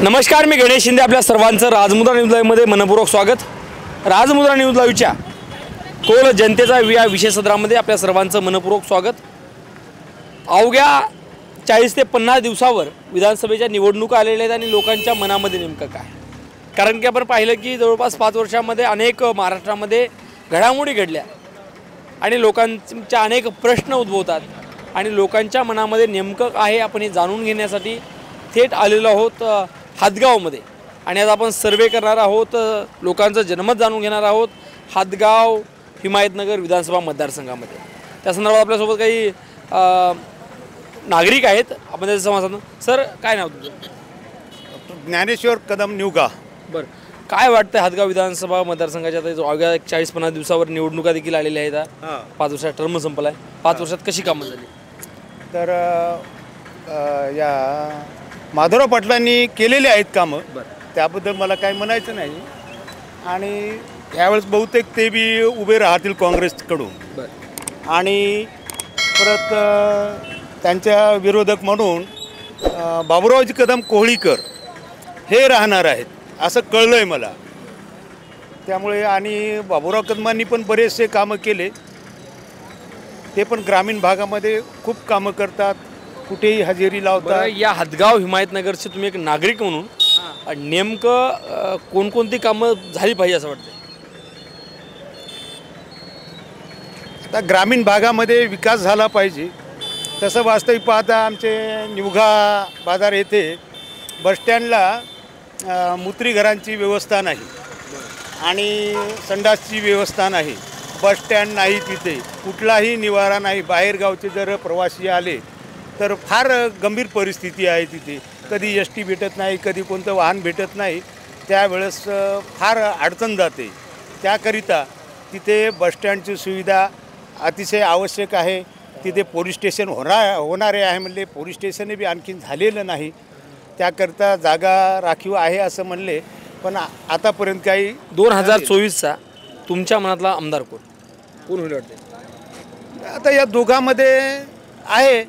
नमस्कार, मी गणेश शिंदे. आपल्या सर्वांचं राजमुद्रा न्यूज लाईव्हमध्ये मनपूर्वक स्वागत. राजमुद्रा न्यूज लाईव्हच्या कोल जनतेचा या विशेष सत्रामध्ये आपल्या सर्वांचं मनपूर्वक स्वागत. अवघ्या 40 ते 50 दिवसावर विधानसभेच्या निवडणुका आलेल्या आहेत आणि लोकांच्या मनामध्ये नेमकं काय, कारण की आपण पाहिलं की जवळपास 5 वर्षांमध्ये अनेक महाराष्ट्रामध्ये घडामोडी घडल्या आणि लोकांच्या अनेक प्रश्न उद्भवतात आणि लोकांच्या मनामध्ये नेमकं काय आहे आपण हे जाणून घेण्यासाठी थेट आलेलो आहोत हादगावमध्ये. आणि आज आपण सर्वे करणार आहोत, लोकांचं जनमत जाणून घेणार आहोत हादगाव हिमायतनगर विधानसभा मतदारसंघामध्ये. त्या संदर्भात आपल्यासोबत काही नागरिक आहेत. आपण त्याचं संवाद. सर, काय नाव तुझं? डॉक्टर ज्ञानेश्वर कदम निवगा. बरं, काय वाटतं हादगाव विधानसभा मतदारसंघाच्या आता अवघ्या 40-50 दिवसावर निवडणुका देखील आलेल्या आहेत. 5 वर्षात टर्म संपला आहे. 5 वर्षात कशी कामं झाली? तर या माधवराव पाटलांनी केलेले आहेत कामं, त्याबद्दल मला काही म्हणायचं नाही. आणि यावेळेस बहुतेक ते बी उभे राहतील काँग्रेसकडून. आणि परत त्यांच्या विरोधक म्हणून बाबुरावजी कदम कोहळीकर हे राहणार आहेत असं कळलं आहे मला. त्यामुळे आणि बाबुराव कदमांनी पण बरेचसे कामं केले. ते पण ग्रामीण भागामध्ये खूप कामं करतात, कुठेही हजेरी लावतात. या हादगाव हिमायतनगरचे तुम्ही एक नागरिक म्हणून नेमकं कोणकोणती कामं झाली पाहिजे असं वाटतं? आता ग्रामीण भागामध्ये विकास झाला पाहिजे. तसं वास्तविक पाहता आमचे निवघा बाजार येथे बसस्टँडला मूत्रीघरांची व्यवस्था नाही आणि संडासची व्यवस्था नाही. बसस्टँड नाही, तिथे कुठलाही निवारा नाही. बाहेरगावचे जर प्रवासी आले तर फार गंभीर परिस्थिती आहे तिथे. कधी एस टी भेटत नाही, कधी कोणतं वाहन भेटत नाही. त्यावेळेस फार अडचण जाते. त्याकरिता तिथे बसस्टँडची सुविधा अतिशय आवश्यक आहे. तिथे पोलीस स्टेशन होणारे आहे म्हणले, पोलीस स्टेशन बी आणखीन झालेलं नाही. त्याकरिता जागा राखीव आहे असं म्हणले, पण आतापर्यंत काही. 2024चा तुमच्या मनातला आमदार कोण होईल वाटते? आता या दोघांमध्ये आहे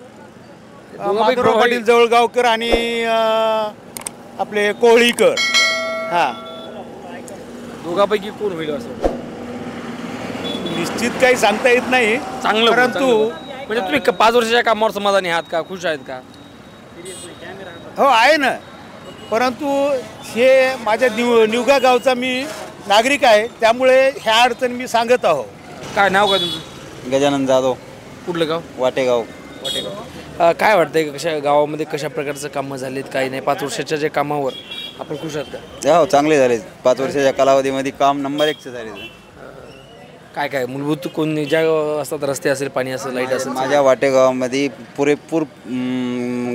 माधवराव पाटील जवळगावकर आणि आपले कोहळीकर. हां, दोघांपैकी कोण होईल असं निश्चित काही सांगता येत नाही. चांगलं, परंतु म्हणजे तुम्ही 5 वर्षाच्या कामावर समाधानी आहात का, खुश आहेत का? हो, आहे ना. परंतु हे माझ्या निवगा गावचा मी नागरिक आहे, त्यामुळे ह्या अडचणी मी सांगत आहो. काय नाव काय तुमचं? गजानन जाधव. कुठलं गाव? वाटेगाव. काय वाटतंय कशा गावामध्ये कशा प्रकारचं कामं झालीत, काही नाही? 5 वर्षाच्या जे कामावर आपण खुश आहात का? हो, चांगले झाले. 5 वर्षाच्या कालावधीमध्ये काम नंबर 1 झाले. काय काय मूलभूत कोण ज्या असतात, रस्ते असेल, पाणी असेल, लाईट असेल? माझ्या वाटेगावामध्ये पुरेपूर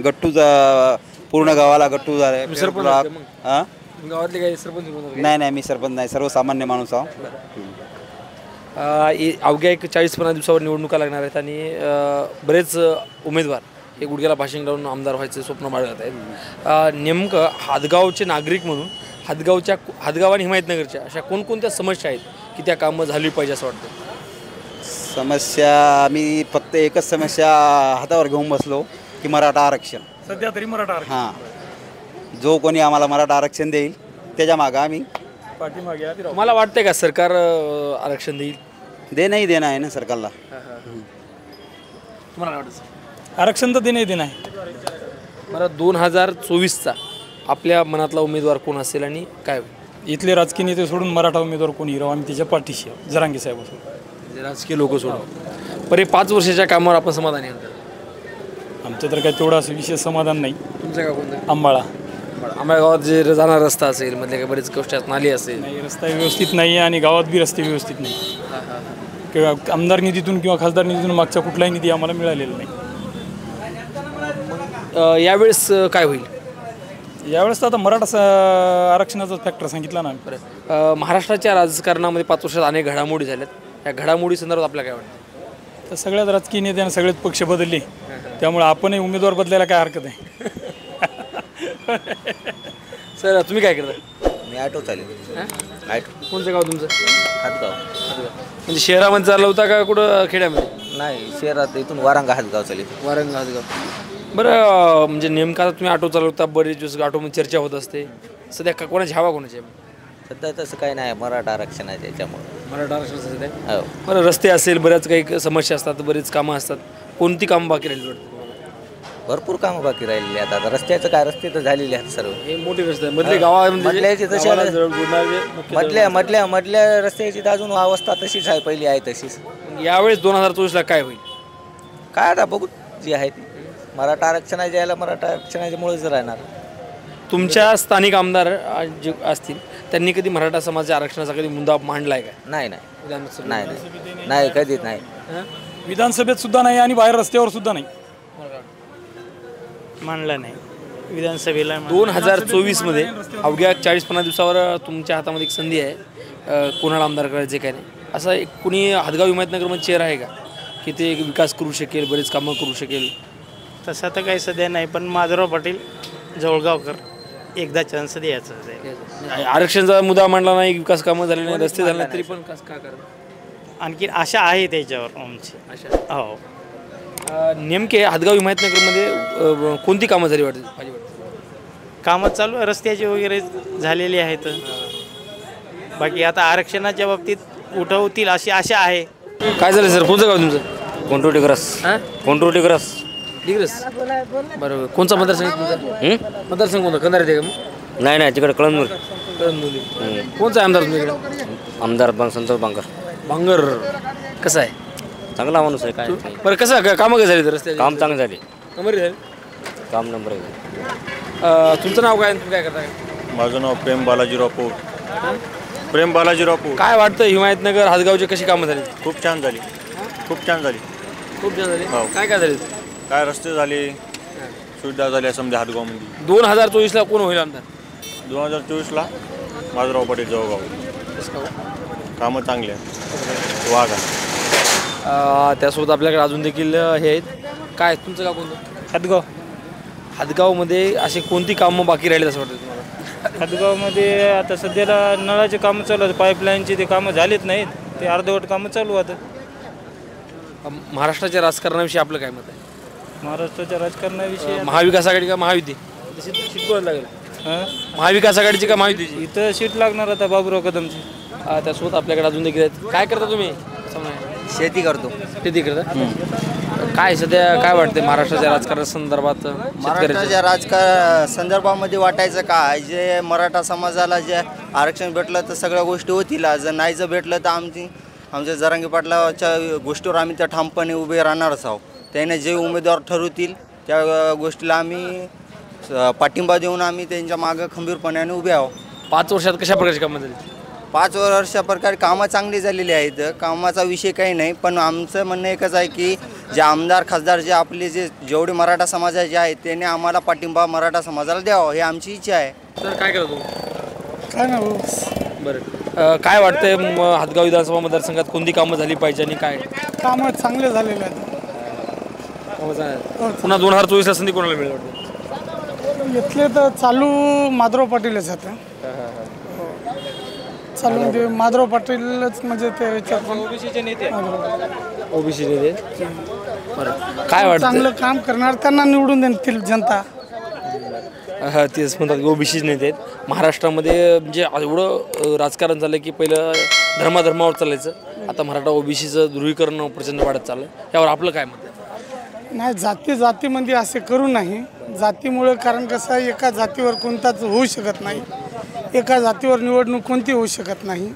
गट्टूचा पूर्ण गावाला गट्टू झाला. हां, गावातले काही सरपंच? नाही, मी सरपंच नाही, सर्वसामान्य माणूस आहो. अवघ्या 40-50 दिवसावर निवडणुका लागणार आहेत आणि बरेच उमेदवार हे गुडघ्याला भाषण लावून आमदार व्हायचे स्वप्न बाळगत आहेत. नेमकं हादगावचे नागरिक म्हणून हादगाव आणि हिमायतनगरच्या अशा कोणकोणत्या समस्या आहेत की त्या कामं झाली पाहिजे असं वाटतं? समस्या आम्ही फक्त एकच समस्या हातावर घेऊन बसलो की मराठा आरक्षण. सध्या तरी मराठा आरक्षण. हां, जो कोणी आम्हाला मराठा आरक्षण देईल त्याच्या मागं आम्ही पाठीमागे. मला वाटतंय का सरकार आरक्षण देईल? देणंही आहे ना सरकारला. तुम्हाला वाटतं आरक्षण तर देणं आहे. मला 2024चा आपल्या मनातला उमेदवार कोण असेल आणि काय? इथले राजकीय नेते सोडून मराठा उमेदवार कोणी राहू, आम्ही त्याच्या पाठीशी आहोत. जरांगे साहेब असो, राजकीय लोक सोडून. बरे 5 वर्षाच्या कामावर आपण समाधानी आहात? आमचं तर काही तेवढं असं विशेष समाधान नाही. तुमचं का कोणतं? अंबाळा. आम्हाला गावात जे जाणार रस्ता असेल, मधले काही बरेच गोष्टी नाली असेल. नाही, रस्ता व्यवस्थित नाही आणि गावात बी रस्ते व्यवस्थित नाही. किंवा आमदार निधीतून किंवा खासदार निधीतून मागचा कुठलाही निधी आम्हाला मिळालेला नाही. यावेळेस काय होईल? यावेळेस तर आता मराठा आरक्षणाचा फॅक्टर सांगितला ना. महाराष्ट्राच्या राजकारणामध्ये 5 वर्षात अनेक घडामोडी झाल्यात. या घडामोडी संदर्भात आपल्याला काय वाटतं? तर सगळ्यात राजकीय नेत्याने सगळेच पक्ष बदलले, त्यामुळे आपणही उमेदवार बदलायला काय हरकत आहे. सर, तुम्ही काय करता? मी ऑटो चालेल. कोणतं गाव तुमचं? हातगाव. म्हणजे शहरामध्ये चालवता का कुठं खेड्यामध्ये? नाही, शहरात इथून वारंगा हातगाव चालेल. वारंगा हातगाव. बरं म्हणजे नेमका आता तुम्ही ऑटो चालवता, बरेच दिवस ऑटोमध्ये चर्चा होत असते, सध्या कोणाची हवा कोणाची आहे? सध्या तसं काही नाही, मराठा आरक्षण आहे त्याच्यामुळे. मराठा आरक्षण सध्या. हो. बरं रस्ते असेल, बऱ्याच काही समस्या असतात, बरीच कामं असतात, कोणती कामं बाकी राहिली वाटतं तुम्हाला? भरपूर कामं बाकी राहिलेली आहेत. आता रस्त्याचं काय, रस्ते तर झालेले आहेत सर्व. हे मोठे रस्ते आहेत. मधले गावामध्ये मधल्याची तशी गावाला जोडणारे मुख्य मधल्या रस्त्याची तर अजून अवस्था तशीच आहे, पहिली आहे तशीच. यावेळेस 2024ला काय होईल? काय आता बघू जी आहे ती. मराठा आरक्षणाच्या यायला मराठा आरक्षणाच्या मुळेच राहणार. तुमच्या स्थानिक आमदार जे असतील त्यांनी कधी मराठा समाजाच्या आरक्षणाचा कधी मुद्दा मांडलाय का? नाही नाही विधानसभेत? नाही नाही कधीच नाही. विधानसभेत सुद्धा नाही आणि बाहेर रस्त्यावर सुद्धा नाही. मानला नाही विधानसभेला. 2024मध्ये अवघ्या 40-50 दिवसावर तुमच्या हातामध्ये एक संधी आहे, कोणाला आमदार करायचे काय नाही, असं एक कुणी हदगाव हिमायतनगरमध्ये चेहरा आहे का की ते विकास करू शकेल, बरेच कामं करू शकेल? तसं तर काही सध्या नाही, पण माधवराव पाटील जवळगावकर एकदा चान्स द्यायचा आहे. आरक्षणाचा मुद्दा मांडला नाही, विकास कामं झाले नाही, रस्ते झाले नाही, तरी पण का करत? आणखी आशा आहे त्याच्यावर आमची. अशा हो. नेमके हदगाव हिमायतनगरमध्ये कोणती कामं झाली वाटते माझी वाटते? कामं चालू आहे, रस्त्याचे वगैरे झालेली आहेत. बाकी आता आरक्षणाच्या बाबतीत उठवतील अशी आशा आहे. काय झालं सर, कोणतं गाव तुमचं? कोंटोटी ग्रस. हां, कोंटोटी ग्रस. डिग्रस. बरोबर. कोणचा मतदारसंघ तुमचा? मतदारसंघ कोणता? कंधार येते का मग? नाही नाही, तिकडे कळमनूर. कळमनुरी. कोणचा आहे आमदार तुमच्याकडे? आमदार संतोष बांगर. भांगर कसं आहे? चांगला माणूस आहे. काय बरं कसं कामं काय झाली रस्ते? काम चांगलं झाले. बरी झाली. काम नंबर 1. तुमचं नाव काय, तुम्ही काय करताय? माझं नाव प्रेम बालाजीराव पोट. प्रेम बालाजीराव पोट. काय वाटतं हिमायतनगर हदगावची कशी कामं झाली? खूप छान झाली, खूप छान झाली. खूप छान झाली. हो. काय काय झाली? काय रस्ते झाले, सुविधा झाल्या समजा हातगावमध्ये. 2024ला कोण होईल आमदार? 2024ला माधवराव पाटील जवळगाव. कामं चांगली आहेत. वाघ आहे. त्यासोबत आपल्याकडे अजून देखील हे आहेत. काय तुमचं गाव कोणतं? हदगाव. हदगावमध्ये अशी कोणती कामं बाकी राहिली असं वाटतं तुम्हाला? हदगावमध्ये आता सध्याला नळाचे कामं चालू आहेत, पाईपलाईनचे ते कामं झालेत नाहीत, ते अर्धवट कामं चालू आहेत. महाराष्ट्राच्या राजकारणाविषयी आपलं काय मत आहे? महाराष्ट्राच्या राजकारणाविषयी महाविकास आघाडी का महायुती? सीट कोणाला लागेल? हां, महाविकास आघाडीची का महायुतीची? इथं सीट लागणार आता बाबुराव कदमची. त्यासोबत आपल्याकडे अजून देखील आहेत. काय करता तुम्ही? शेती करतो. शेती करता. काय सध्या काय वाटते महाराष्ट्राच्या राजकारणासंदर्भात? महाराष्ट्राच्या संदर्भामध्ये वाटायचं काय, जे मराठा समाजाला जे आरक्षण भेटलं तर सगळ्या गोष्टी होतील. जर नाही जर भेटलं तर आमच्या जरांगे पाटलाच्या गोष्टीवर आम्ही त्या ठामपणे उभे राहणारच आहोत. त्याने जे उमेदवार ठरवतील त्या गोष्टीला आम्ही पाठिंबा देऊन आम्ही त्यांच्या मागं खंबीरपणाने उभे आहोत. 5 वर्षात कशा प्रकारची कामं झाली? 5 वर्षाप्रकारे कामं चांगली झालेली आहेत. कामाचा विषय काही नाही, पण आमचं म्हणणं एकच आहे की जे आमदार खासदार जे आपले जेवढे मराठा समाजाचे आहेत त्याने आम्हाला पाठिंबा मराठा समाजाला द्यावा ही आमची इच्छा आहे. सर काय करतो तुम्ही? काय ना बरं. काय वाटतंय हदगाव विधानसभा मतदारसंघात कोणती कामं झाली पाहिजे आणि काय कामं चांगले झालेले आहेत. कामं झाली? पुन्हा 2024ला संधी कोणाला मिळेल वाटतं? इथले तर चालू माधवराव पाटीलच आहेत. चालू म्हणजे माधवराव पाटीलच म्हणजे ते ओबीसीचे नेते. ओबीसी नेते. बरं. काय वाटतं? चांगलं काम करणार त्यांना निवडून देतील जनता. तेच म्हणतात ओबीसीच नेते आहेत. महाराष्ट्रामध्ये म्हणजे एवढं राजकारण झालं की पहिलं धर्मावर चालायचं, आता मराठा ओबीसीचं ध्रुवीकरण प्रचंड वाढत चाललं. यावर आपलं काय मत आहे? नाही, जातीमध्ये असे करू नाही. जातीमुळे कारण कसं आहे, एका जातीवर कोणताच होऊ शकत नाही. एका जातीवर निवडणूक कोणती होऊ शकत नाही.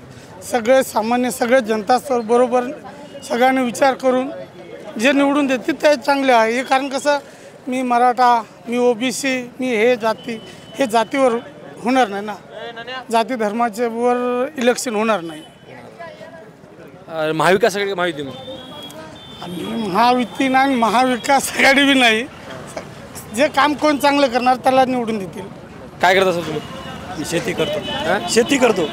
सगळे सामान्य सगळे जनता बरोबर सगळ्यांनी विचार करून जे निवडून देते ते चांगले आहे. हे कारण कसं, मी मराठा, मी ओबीसी, मी हे जातीवर होणार नाही ना. जाती धर्माच्या वर इलेक्शन होणार नाही. महाविकास आघाडी का महायुती? आणि महायुती नाही, महाविकास आघाडी बी नाही. जे काम कोण चांगलं करणार त्याला निवडून देतील. काय करता सर तुम्ही? शेती करतो. शेती करतो.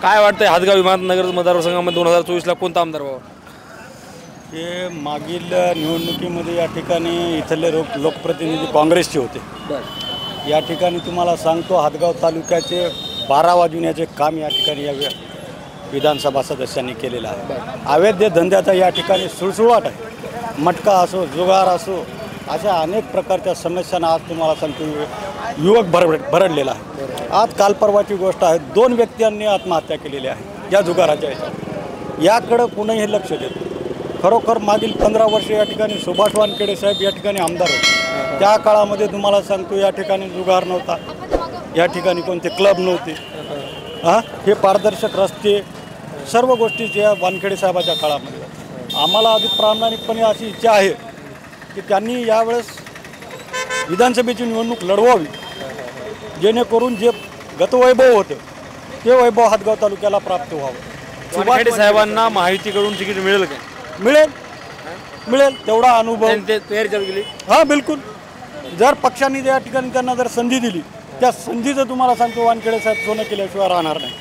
काय वाटतंय हदगाव हिमायतनगर मतदारसंघामध्ये 2024ला कोणता आमदार व्हावा? हे मागील निवडणुकीमध्ये या ठिकाणी इथले लोकप्रतिनिधी काँग्रेसचे होते. या ठिकाणी तुम्हाला सांगतो, हदगाव तालुक्याचे 12 वाजविण्याचे काम या ठिकाणी या विधानसभा सदस्यांनी केलेलं आहे. अवैध धंद्याचा या ठिकाणी सुळसुळाट आहे. मटका असो, जुगार असो, अशा अनेक प्रकारच्या समस्यांना आज तुम्हाला सांगतो युवक भरडलेला आहे. आज काल परवाची गोष्ट आहे, 2 व्यक्तींनी आत्महत्या केलेल्या आहे या जुगाराच्या ह्याच्यात. याकडं कुणीही लक्ष देत. खरोखर मागील 15 वर्ष या ठिकाणी सुभाष वानखेडे साहेब या ठिकाणी आमदार होते. त्या काळामध्ये तुम्हाला सांगतो या ठिकाणी जुगार नव्हता, या ठिकाणी कोणते क्लब नव्हते. हे पारदर्शक रस्ते सर्व गोष्टी ज्या वानखेडे साहेबाच्या काळामध्ये. आम्हाला अधिक प्रामाणिकपणे अशी इच्छा आहे की त्यांनी यावेळेस विधानसभेची निवडणूक लढवावी, जेणेकरून जे गतवैभव होतं ते वैभव हदगाव तालुक्याला प्राप्त व्हावं. वानखेडे साहेबांना माहितीकडून तिकीट मिळेल का? मिळेल तेवढा अनुभव ते तयारी चालू केली. हां बिलकुल. जर पक्षांनी त्या ठिकाणी त्यांना जर संधी दिली, त्या संधीचं तुम्हाला सांगतो वानखेडे साहेब सोनं केल्याशिवाय राहणार नाही.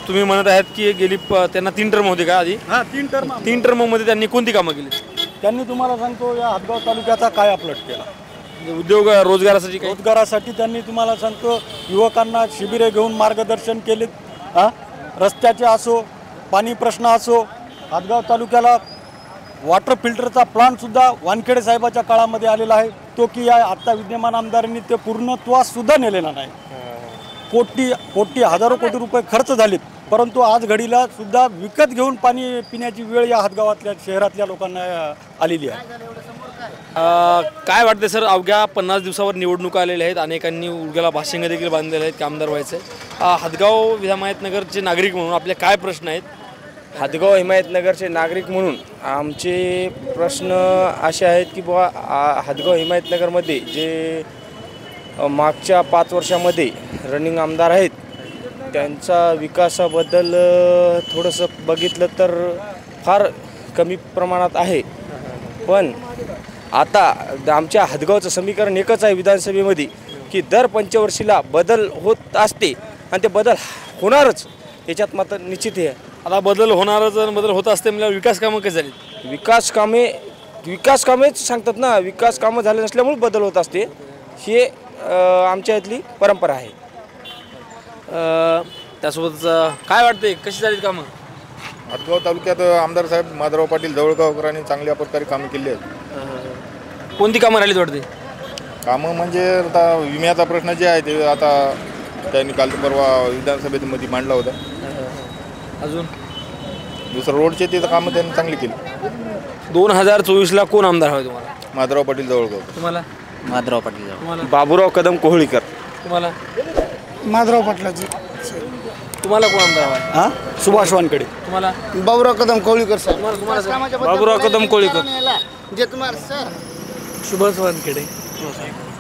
तुम्ही म्हणत आहात की गेली त्यांना 3 टर्म होते का आधी? हां 3 टर्ममध्ये त्यांनी कोणती कामं केली? त्यांनी तुम्हाला सांगतो या हदगाव तालुक्याचा काय अपलोड केला. उद्योग रोजगारासाठी त्यांनी तुम्हाला सांगतो युवकांना शिबिरे घेऊन मार्गदर्शन केले. रस्त्याचे असो, पाणी प्रश्न असो, हदगाव तालुक्याला वॉटर फिल्टरचा प्लांटसुद्धा वानखेडे साहेबाच्या काळामध्ये आलेला आहे, तो की या आत्ता विद्यमान आमदारांनी ते पूर्णत्वासुद्धा नेलेला नाही. हजारो कोटी रुपये खर्च झालेत, परंतु आज घडीला सुद्धा विकत घेऊन पाणी पिण्याची वेळ या हदगावातल्या शहरातल्या लोकांना आलेली आहे. काय वाटते सर, अवघ्या 50 दिवसावर निवडणुका आलेल्या आहेत, अनेकांनी उडग्याला भाष्यंग देखील बांधलेले आहेत की आमदार व्हायचं आहे. हदगाव हिमायतनगरचे नागरिक म्हणून आपले काय प्रश्न आहेत? हदगाव हिमायतनगरचे नागरिक म्हणून आमचे प्रश्न असे आहेत की बुवा हदगाव हिमायतनगरमध्ये जे मागच्या 5 वर्षामध्ये रनिंग आमदार आहेत त्यांचा विकासाबद्दल थोडंसं बघितलं तर फार कमी प्रमाणात आहे. पण आता आमच्या हदगावचं समीकरण एकच आहे विधानसभेमध्ये की दर पंचवर्षीला बदल होत असते आणि ते बदल होणारच, याच्यात मात्र निश्चित आहे. आता बदल होणारच, बदल होत असते म्हणजे विकास कामं कशी झाली? विकास कामेच सांगतात ना, विकास कामं झाले नसल्यामुळे बदल होत असते, हे आमच्या इथली परंपरा आहे. त्यासोबत काय वाटते, कशी झाली कामं? हदगाव तालुक्यात आमदार साहेब माधवराव पाटील जवळगावकरांनी चांगल्या प्रकारे कामं केली आहेत. कोणती कामं राहिली वाटते? कामं म्हणजे आता विम्याचा प्रश्न जे आहे ते आता त्यांनी काल परवा विधानसभेमध्ये मांडला होता. अजून दुसरं रोडचे ते कामं त्यांनी चांगली केली. 2024ला कोण आमदार हवे तुम्हाला? माधवराव पाटील जवळगाव. तुम्हाला? माधवराव पाटील. तुम्हाला? बाबूराव कदम कोहळीकर. तुम्हाला? माधवराव पाटलाची. तुम्हाला कोण आमदार हवा? सुभाष वानखेडे. तुम्हाला? बाबूराव कदम कोळीकर साहेब. बाबूराव कदम कोळीकर. जे तुम्हाला सर सुभाष वानखेडे.